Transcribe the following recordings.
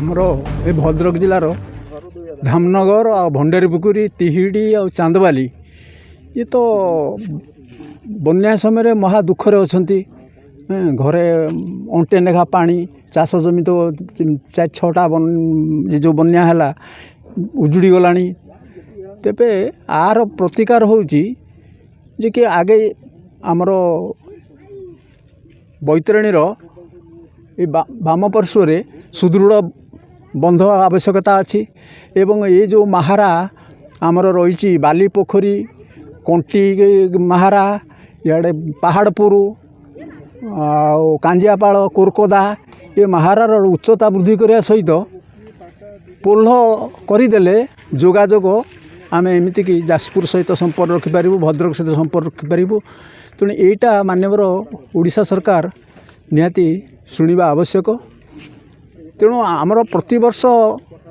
आमर ए भद्रक जिलार धामनगर आ भंडारीपुखुरी तिहिडी आ चांदबाली ये तो बन्या समय महा दुखरे अच्छी घरे अंटे लेखा पानी चाष जमी तो 4-6टा जो बन्या है उजुड़ी गला तेबे आर प्रतिकार होउची जे कि आगे आमर बैतरणीर बाम पार्श्व सुदृढ़ बंध आवश्यकता अच्छी एवं ये जो महारा आमर रही बाली पोखरी कंटी महारा इे पहाड़पुर कांजियापाड़ कोरकोदा ये महारार उच्चता वृद्धि करने सहित पोल करदे जोगाजोग आम एमती कि जाजपुर सहित संपर्क रखिपारू भद्रक सहित संपर्क रखिपारू तेणु यहीटा मानवर ओडिशा सरकार निहाती शुणा आवश्यक। तेणु आमर प्रतिवर्ष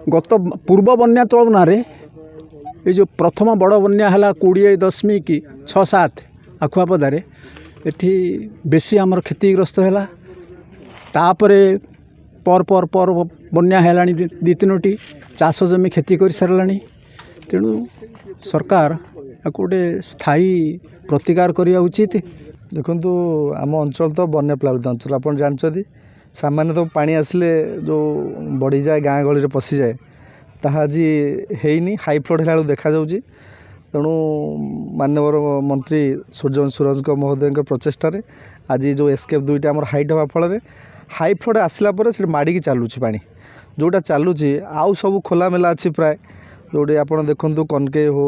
गत पूर्व बन्या तुलन ये जो प्रथम बड़ बन्या है 20.6-7 आखुआपदार एठी बेसी आमर क्षतिग्रस्त है तापर पर पर पर बन्या है 2-3टी चाष जमी क्षति कर सारा तेणु सरकार या गोटे स्थायी प्रतिकार करने उचित। देखु आम अंचल तो बन्या प्लावित अंचल आप जानते सामान्य तो पानी आसिले जो बढ़ी जाए गाँ गहली पशि जाए ताहा आज है हाई फ्लड है देखा जाऊँगी। तेणु माननीय मंत्री सूर्यवंशी सुरज महोदय प्रचेषार आज जो एस्केप 2टा आम हाइट हवा फल हाई फ्लड आसला माड़ी चलुची पानी जोटा चलुची आउ सब खोला मेला अच्छी प्राय जोटी आप देखु कनके हो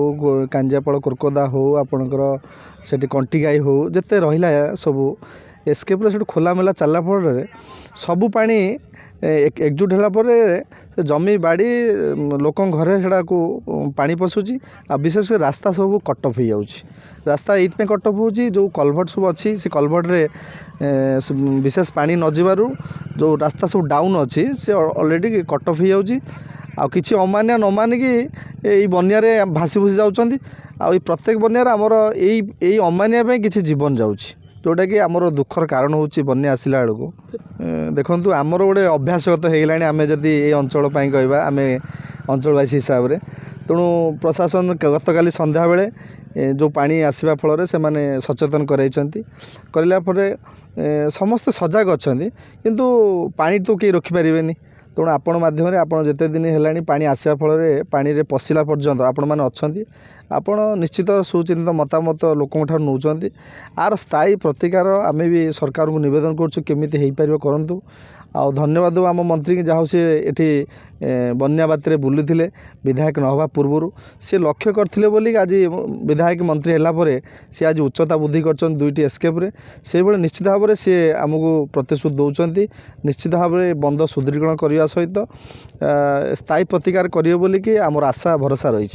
कांजियापाड़ कोरकोदा हो आपणकर से कंटीगाई हो जिते रहा सब एस्केप्रे से खोला मेला चलला फल सबू पानी एकजुट है जमी बाड़ी लोक घरे से पानी पशुची आ विशेष रास्ता सब कटअफ हो जाऊँगी। रास्ता ये कटअफ हो जो कलभट सब अच्छी से कलभट्रे विशेष पानी न जीवु जो रास्ता सब डाउन अच्छी से अलरेडी कटअफ हो जाऊँगी आ किसी अमानिया न मानिकी यही बन्यारे भासी भूसी जाउछंती आ प्रत्येक बन्यार आमर यही अमानिया पे किसी जीवन जाउछि जोटा कि आमर दुखर कारण होउछि बन्या आसिला बेलू देखंतु आमर गोटे अभ्यासगत होगलानी आमे जदि ए अंचल पई कहबा आमे अंचलवासी हिसाब रे तेणु प्रशासन गतकाली संध्या बेले जो पानी आसवा फल से माने सचेतन कराइछंती करला परे समस्त सजग अछंती किंतु पानी तो के रखि परिबेनी। तेणु आपण माध्यम आप जिते दिन है पानी आसवा फल पानी रे पशिला पर्यंत आपण मैंने अच्छा आपण निश्चित सुचिंतित मतामत लोक नौकरी आर स्थायी प्रतिकार आम भी सरकार को निवेदन करें करूँ। आ धन्यवाद आम मंत्री जहाँ सी एठी बन्या बात्रे बुली विधायक न हवा पूर्व सी लक्ष्य करते बोली आज विधायक मंत्री है सी आज उच्चता वृद्धि कर 2टी एस्केप्रे से निश्चित भाव में सी आमको प्रतिश्रुति दौरान निश्चित भाव में बंद सुदृढ़ीकरण करने सहित स्थायी प्रतिकार करेंगे बोलिकी आमर आशा भरोसा रही।